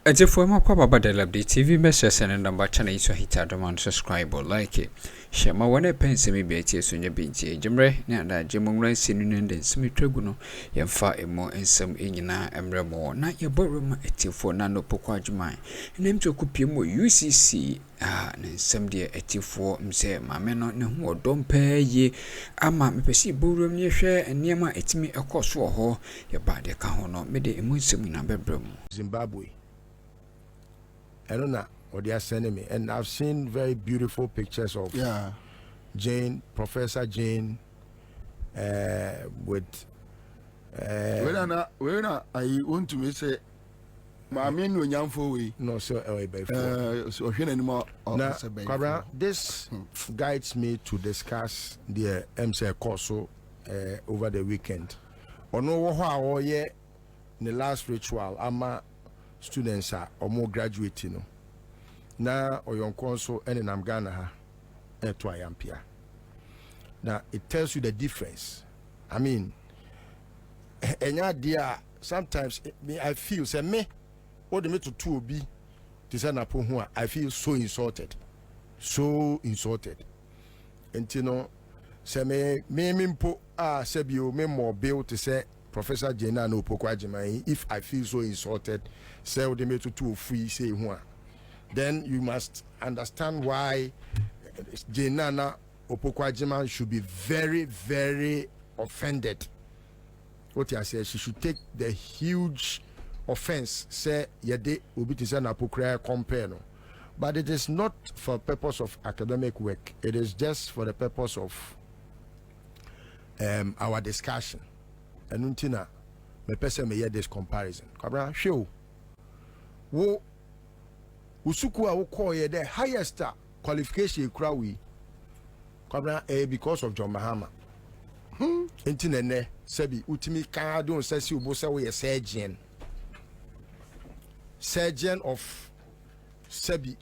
Agyemang makwaba badala Likee TV message and number channel so hit adom subscribe or like it. Share my one pence me be ati so nya binti Agyemre na da Agyemang ran sinu nende nsimi twegu no yemfa emo ensem enyina emremo na ye boroma etifo na no Opoku Agyemang nem to kupie mo UCC na nsem de etifo mse maame no ne ho odom paye ama mepesi borom ne hwe enema etimi ekoso ho ye ba de ka ho no me de emu nsem na bebrem Zimbabwe. I don't know what they are sending me, and I've seen very beautiful pictures of Jane, Professor Jane, with. When I want to say, my men were young for we. No, sir. So anymore. Now, this guides me to discuss the MC Corso over the weekend. On how in the last ritual, ama students are or more graduating. Now, or your console and I'm Ghana ha to Ayampia. Now it tells you the difference. I mean, and idea sometimes I feel say me what the meto to be to I feel so insulted. And you know, say me po sebio me more bill to say Professor Jena no Opoku Agyemang, if I feel so insulted, say what they made to free say one. Then you must understand why Jena Opoku Agyemang should be very, very offended. What I say, she should take the huge offense, say yede obi to say na Opoku compare no. But it is not for purpose of academic work. It is just for the purpose of our discussion. And untina me person me hear this comparison. Kabra show wo usuku a wo call the highest qualification kura we kabra because of John Mahama. Untina ne sebi utimi kan don say si obo say we surgeon of sebi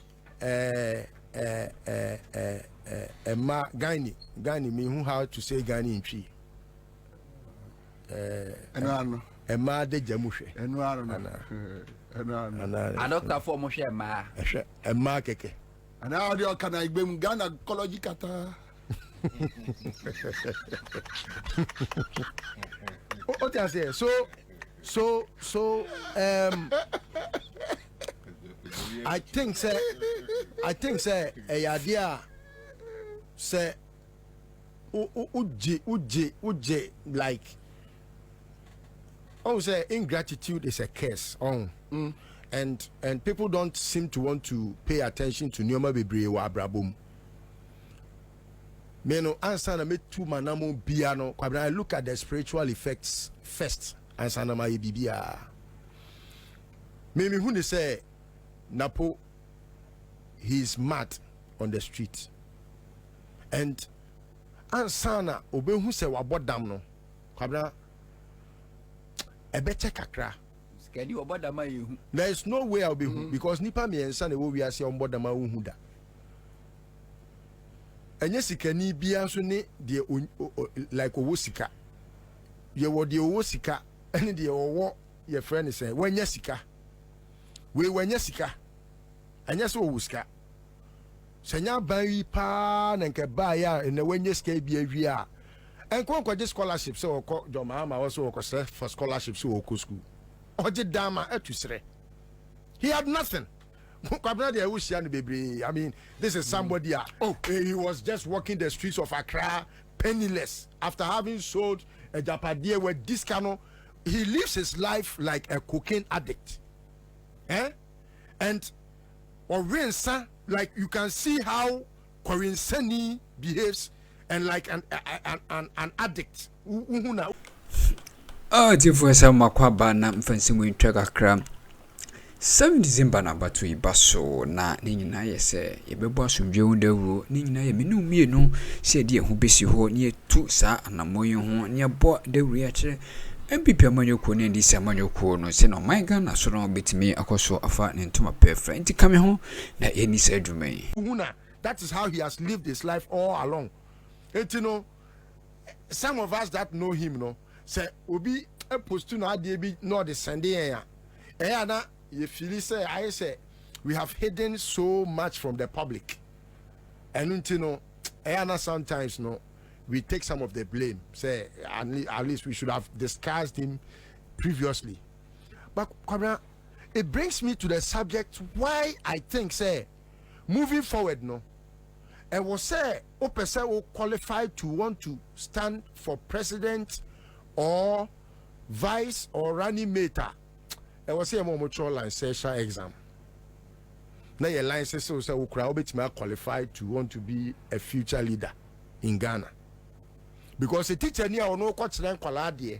ma Gani me who how to say Gani in tree. Emma de Jamushe. A doctor for Moshe Ma. Emma Keke. And now you can I be Ghana Ecology Kata. What I say? So I think say a idea say uj like say ingratitude is a curse. And people don't seem to want to pay attention to Nyoma Bebre wa Abrabum. Meno answer na me two manamo biano. I look at the spiritual effects first. Answer na ma bibia. Me who say Napo he's mad on the street. And ansana obe who say wabodam no. Kwabra a better kakra. There is no way I'll be because nipa me and son we are see on board the Mahuda. And yes, can he be also ne the like Owosika. You were the Owosika and the Owo your friend is saying when Yesika. We when Yesika and yes Owuska. Senya Barry Pan and Kabaya and the when Yeska be a via. And quote this scholarship so John Mahama also for scholarships to Oku school. He had nothing. I mean, this is somebody. He was just walking the streets of Accra, penniless, after having sold a Japadie with this cano. He lives his life like a cocaine addict. And Orensa, like you can see how Korinsani behaves, and like an addict. Tifo sa makwaba na mfansi mu ntweka kra 7 December na batu ibaso na nyina yese yebebo asomdwe dawo nyina ye menu mienu se de ho besi ho ne tu sa anamoye ho ne bo dawo ya kire MPP amanyoko ne ndisi amanyoko no se no maiga na so no betimi akoso afa ne ntoma perfect nti kame ho na eni sa adwumai. That is how he has lived his life all along. You know, some of us that know him, say obi a post to na de bi no the Sunday ya na you feel say I say we have hidden so much from the public. And you know, and sometimes no, we take some of the blame. Say at least we should have discussed him previously. But it brings me to the subject why I think say moving forward no. And was say person will qualify to want to stand for president or vice or running mate. And was say a more licensure exam. Now your license so say we qualify to want to be a future leader in Ghana. Because a teacher near or no coach then kwalade.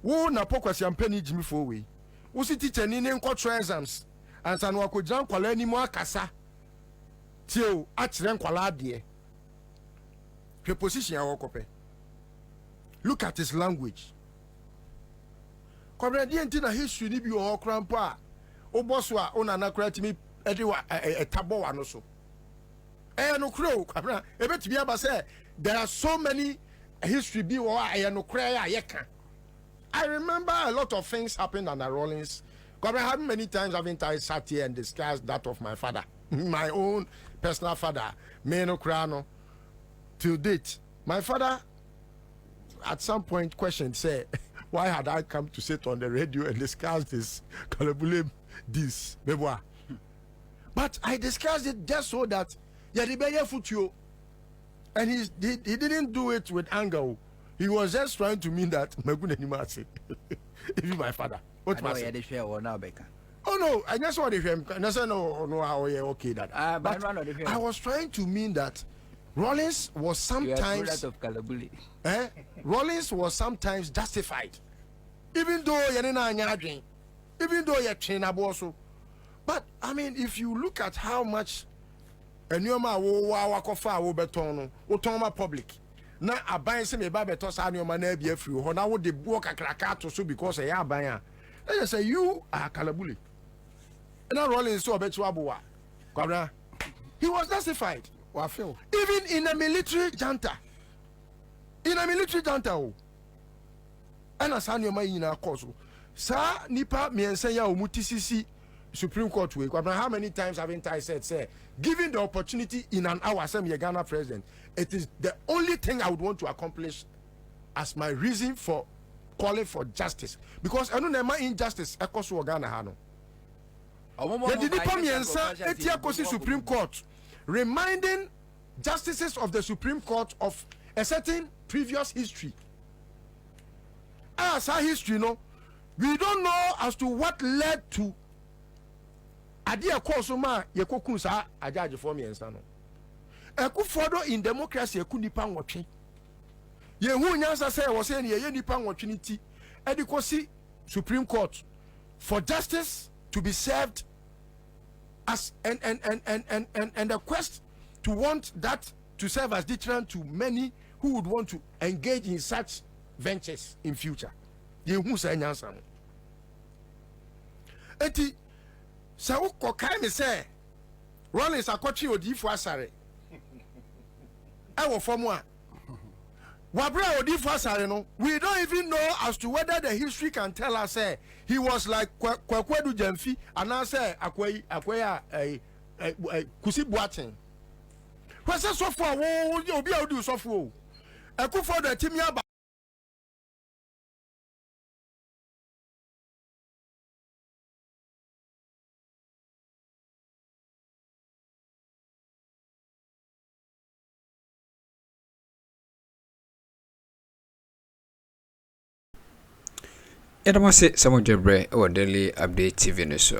Wo na pokwasi ampeni Jimmy for we. Wo si teacher ni coach exams and san wa ko jan kwala ni mo akasa. Tio akyerɛ nkwala adeɛ hwɛ position a wɔkɔpɛ. Look at his language. Kɔbrɛ deɛ nti na history ni bi wɔ hɔ kora mpo a wobɔ so a wonana kora timi ɛde wa ɛtabɔ wa no so. Ɛyɛ no kora kɔbrɛ ɛbɛtumi aba sɛ there are so many history bi wɔ hɔ a ɛyɛ no kora a yɛka. I remember a lot of things happened under Rollins. Kɔbrɛ how many times haven't I sat here and discussed that of my father? My own personal father, Meno Krano, till date. My father, at some point, questioned, say, why had I come to sit on the radio and discuss this? This, but I discussed it just so that and he didn't do it with anger. He was just trying to mean that if you my father. What must I say? Oh no, I just want to hear him. I said no, okay that. But I was trying to mean that Rollins was sometimes Rollins was sometimes justified, even though you're trained also. But I mean, if you look at how much Enyoma wo betono public. Na aban se me ba beto sa Enyoma na bia free ho na wo de buo kakraka to so because e aban a. They say you are Kalabuli. And Rollins so Betuabua. He was justified. Even in a military junta. In a military junta. And as I know in our course. Sir Nipa me and say UCC Supreme Court way. How many times haven't I said, say, given the opportunity in an hour, I'm a Ghana president, it is the only thing I would want to accomplish as my reason for calling for justice. Because I don't know my injustice across Ghana Hano. The Supreme Court reminding justices of the Supreme Court of a certain previous history. As our history, no, we don't know as to what led to Adia Kosoma Yekokunsa Ajaji for me and Sano. Ekufodo in democracy Ekunipan watching. Yehu Nyansa say was saying ye nipan watching Edikosi Supreme Court for justice to be served as and the quest to want that to serve as deterrent to many who would want to engage in such ventures in future. Yehu say Nyansa. Eti sa ukokai me say Rollins akwachi odifo asare. Ewo formu a Wabra odifo asare no, we don't even know as to whether the history can tell us say he was like Kwakwedu Jemfi and I say akwaya Kusi Boateng. What's that so far? Wo obi a do so far. Ekufo the team ya Edamase Samojebre or Daily Update TV News.